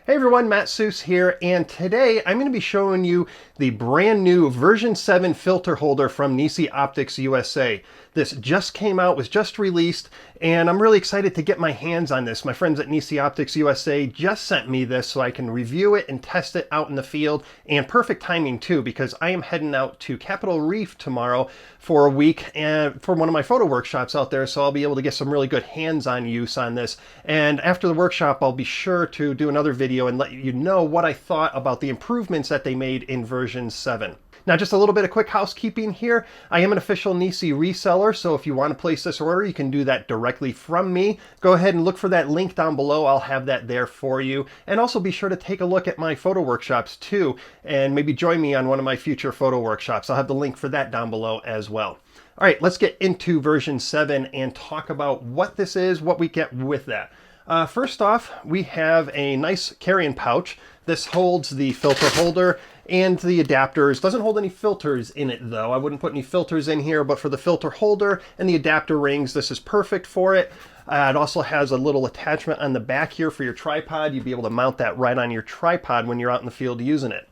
Hey everyone, Matt Suess here, and today I'm going to be showing you the brand new version 7 filter holder from NiSi Optics USA. This just came out, was just released, and I'm really excited to get my hands on this. My friends at NiSi Optics USA just sent me this so I can review it and test it out in the field, and perfect timing too, because I am heading out to Capitol Reef tomorrow for a week and for one of my photo workshops out there, so I'll be able to get some really good hands-on use on this. And after the workshop, I'll be sure to do another video and let you know what I thought about the improvements that they made in version 7. Now, just a little bit of quick housekeeping here. I am an official NiSi reseller, so if you want to place this order, you can do that directly from me. Go ahead and look for that link down below. I'll have that there for you. And also be sure to take a look at my photo workshops too, and maybe join me on one of my future photo workshops. I'll have the link for that down below as well. All right, let's get into version 7 and talk about what this is, what we get with that. First off, we have a nice carrying pouch. This holds the filter holder and the adapters. Doesn't hold any filters in it though. I wouldn't put any filters in here, but for the filter holder and the adapter rings, this is perfect for it. It also has a little attachment on the back here for your tripod. You'd be able to mount that right on your tripod when you're out in the field using it.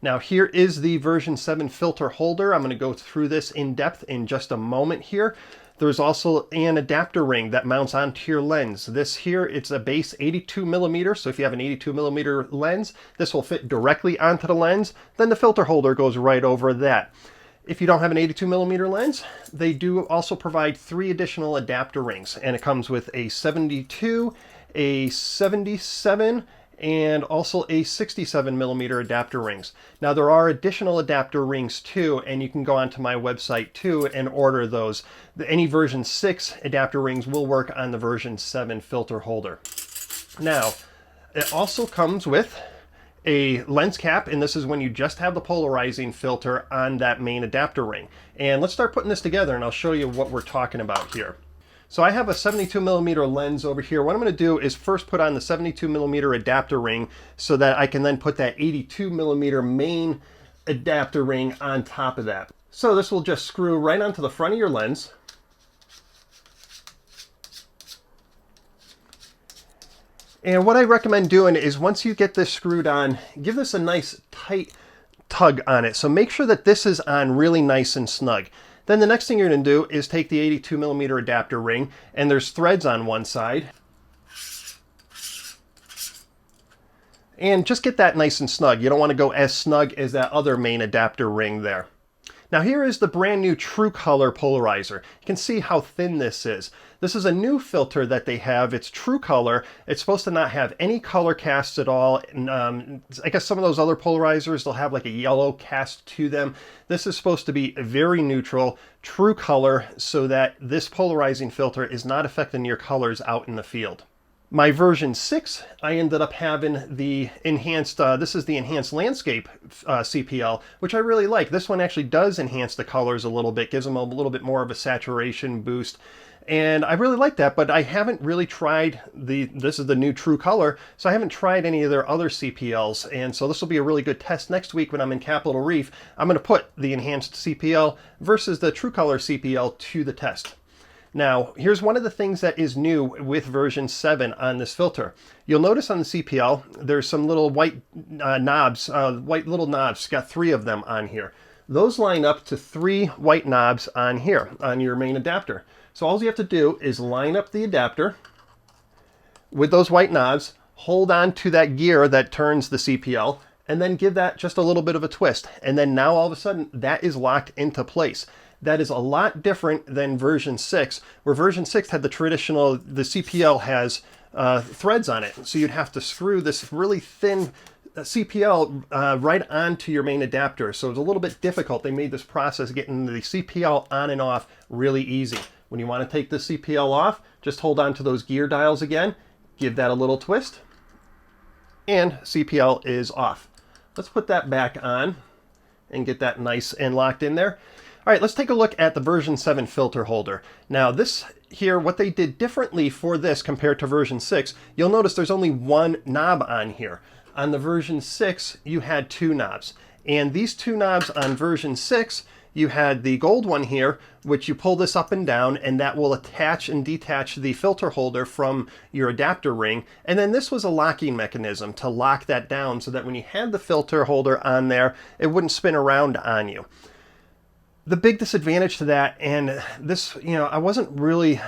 Now here is the version 7 filter holder. I'm going to go through this in depth in just a moment here. There's also an adapter ring that mounts onto your lens. This here, it's a base 82 millimeter. So if you have an 82 millimeter lens, this will fit directly onto the lens. Then the filter holder goes right over that. If you don't have an 82 millimeter lens, they do also provide 3 additional adapter rings. And it comes with a 72, a 77, and also a 67 millimeter adapter rings. Now there are additional adapter rings too, and you can go onto my website too and order those. Any version 6 adapter rings will work on the version 7 filter holder. Now, it also comes with a lens cap, and this is when you just have the polarizing filter on that main adapter ring. And let's start putting this together and I'll show you what we're talking about here. So I have a 72 millimeter lens over here. What I'm going to do is first put on the 72 millimeter adapter ring so that I can then put that 82 millimeter main adapter ring on top of that. So this will just screw right onto the front of your lens. And what I recommend doing is once you get this screwed on, give this a nice tight tug on it. So make sure that this is on really nice and snug. Then the next thing you're going to do is take the 82 millimeter adapter ring, and there's threads on one side. And just get that nice and snug. You don't want to go as snug as that other main adapter ring there. Now here is the brand new True Color Polarizer. You can see how thin this is. This is a new filter that they have. It's True Color. It's supposed to not have any color casts at all. And, I guess some of those other polarizers, they'll have like a yellow cast to them. This is supposed to be very neutral, true color, so that this polarizing filter is not affecting your colors out in the field. My version 6, I ended up having the enhanced, this is the enhanced Landscape Cpl, which I really like. This one actually does enhance the colors a little bit, gives them a little bit more of a saturation boost. And I really like that, but I haven't really tried this is the new True Color, so I haven't tried any of their other CPLs. And so this will be a really good test next week when I'm in Capitol Reef. I'm going to put the enhanced CPL versus the True Color CPL to the test. Now, here's one of the things that is new with version 7 on this filter. You'll notice on the CPL, there's some little white knobs, white little knobs. Got 3 of them on here. Those line up to 3 white knobs on here, on your main adapter. So all you have to do is line up the adapter with those white knobs, hold on to that gear that turns the CPL, and then give that just a little bit of a twist. And then now all of a sudden, that is locked into place. That is a lot different than version 6, where version 6 had the traditional, the CPL has threads on it. So you'd have to screw this really thin CPL right onto your main adapter. So it was a little bit difficult. They made this process getting the CPL on and off really easy. When you want to take the CPL off, just hold on to those gear dials again, give that a little twist, and CPL is off. Let's put that back on and get that nice and locked in there. All right, let's take a look at the version 7 filter holder. Now this here, what they did differently for this compared to version 6, you'll notice there's only 1 knob on here. On the version 6, you had 2 knobs. And these 2 knobs on version 6, you had the gold one here, which you pull this up and down, and that will attach and detach the filter holder from your adapter ring. And then this was a locking mechanism to lock that down so that when you had the filter holder on there, it wouldn't spin around on you. The big disadvantage to that, and this, I wasn't really,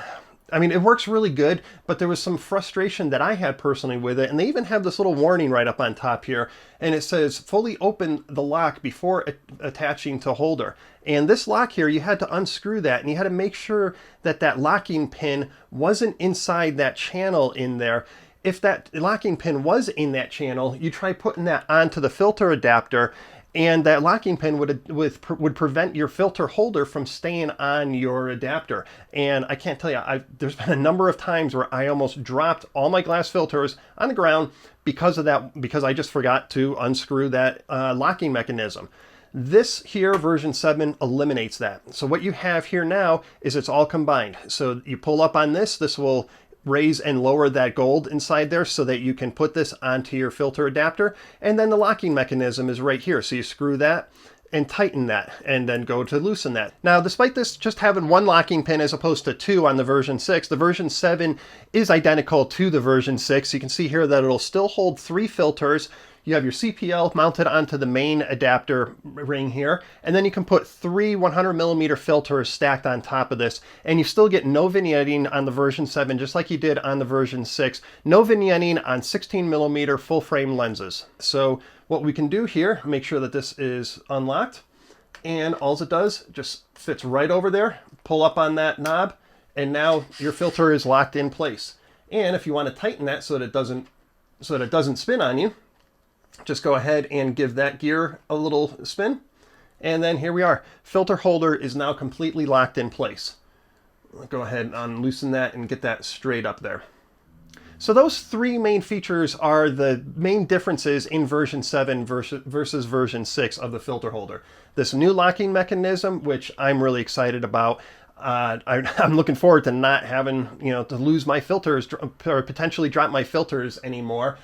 it works really good, but there was some frustration that I had personally with it. And they even have this little warning right up on top here, and it says fully open the lock before attaching to holder. And this lock here, you had to unscrew that, and you had to make sure that that locking pin wasn't inside that channel in there. If that locking pin was in that channel, you try putting that onto the filter adapter, and that locking pin would prevent your filter holder from staying on your adapter. And I can't tell you, there's been a number of times where I almost dropped all my glass filters on the ground because of that, because I just forgot to unscrew that locking mechanism. This here, version 7, eliminates that. So what you have here now is it's all combined. So you pull up on this, this will raise and lower that gold inside there so that you can put this onto your filter adapter. And then the locking mechanism is right here. So you screw that and tighten that and then go to loosen that. Now, despite this just having one locking pin as opposed to two on the version 6, the version 7 is identical to the version 6. You can see here that it'll still hold 3 filters. You have your CPL mounted onto the main adapter ring here, and then you can put 3 100mm filters stacked on top of this, and you still get no vignetting on the version 7, just like you did on the version 6. No vignetting on 16mm full frame lenses. So what we can do here, make sure that this is unlocked, and all it does just fits right over there. Pull up on that knob, and now your filter is locked in place. And if you want to tighten that so that it doesn't spin on you, just go ahead and give that gear a little spin. And then here we are. Filter holder is now completely locked in place. Go ahead and unloosen that and get that straight up there. So those 3 main features are the main differences in version 7 versus version 6 of the filter holder. This new locking mechanism, which I'm really excited about. I'm looking forward to not having, to lose my filters or potentially drop my filters anymore.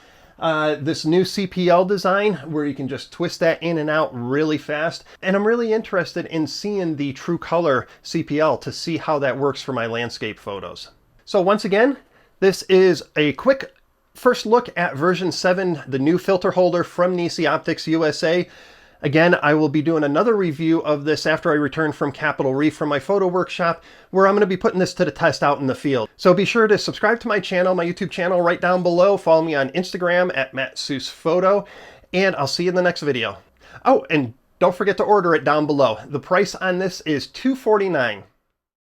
This new CPL design where you can just twist that in and out really fast. And I'm really interested in seeing the true color CPL to see how that works for my landscape photos. So once again, this is a quick first look at version 7, the new filter holder from NiSi Optics USA. Again, I will be doing another review of this after I return from Capitol Reef from my photo workshop, where I'm going to be putting this to the test out in the field. So be sure to subscribe to my channel, my YouTube channel right down below. Follow me on Instagram at MattSuessPhoto, and I'll see you in the next video. Oh, and don't forget to order it down below. The price on this is $249.